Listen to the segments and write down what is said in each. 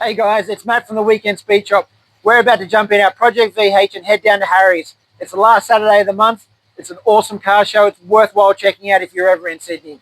Hey guys, it's Matt from the Weekend Speed Shop. We're about to jump in our Project VH and head down to Harry's. It's the last Saturday of the month. It's an awesome car show. It's worthwhile checking out if you're ever in Sydney.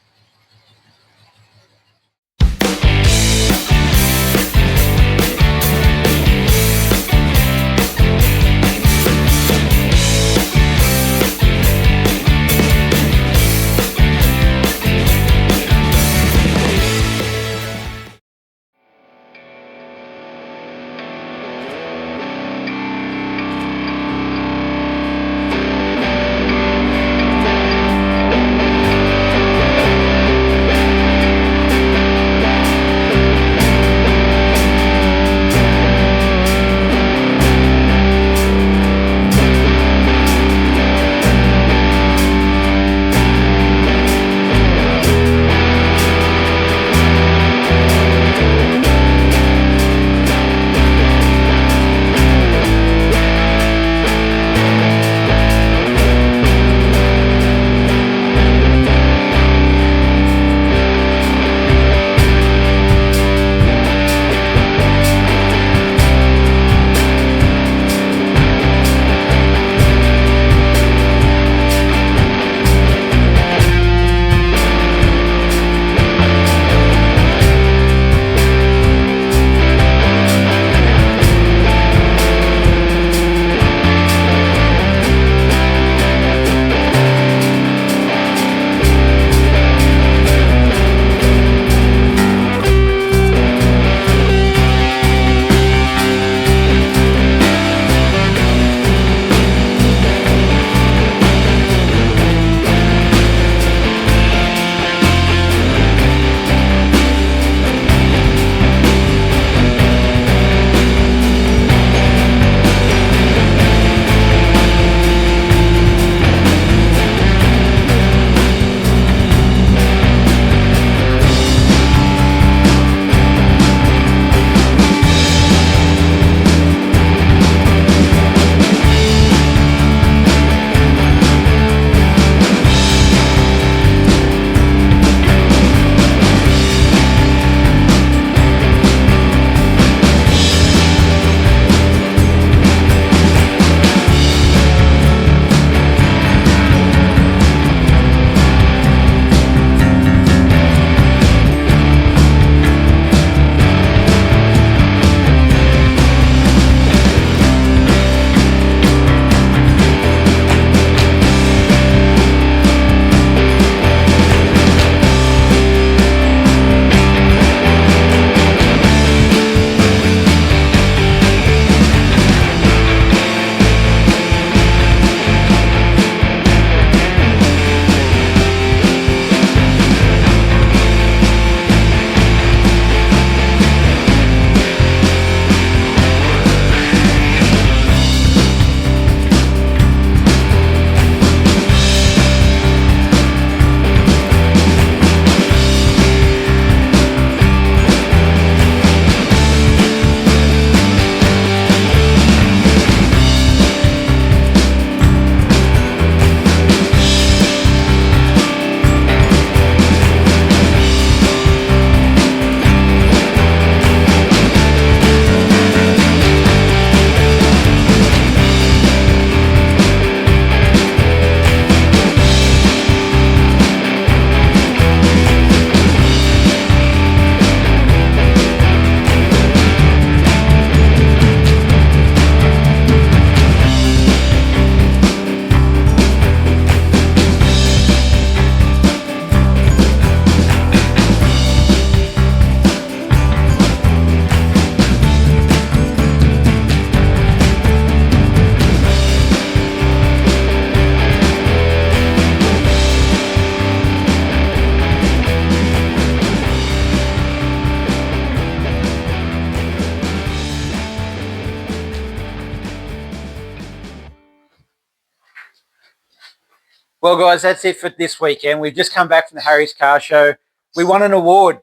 Well, guys, that's it for this weekend. We've just come back from the Harry's Car Show. We won an award,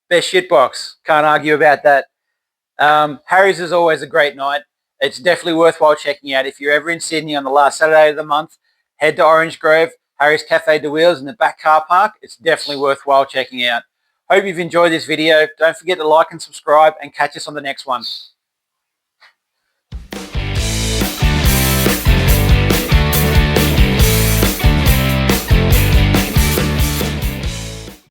Best Shitbox. Can't argue about that. Harry's is always a great night. It's definitely worthwhile checking out. If you're ever in Sydney on the last Saturday of the month, head to Orange Grove, Harry's Cafe de Wheels in the back car park. It's definitely worthwhile checking out. Hope you've enjoyed this video. Don't forget to like and subscribe and catch us on the next one.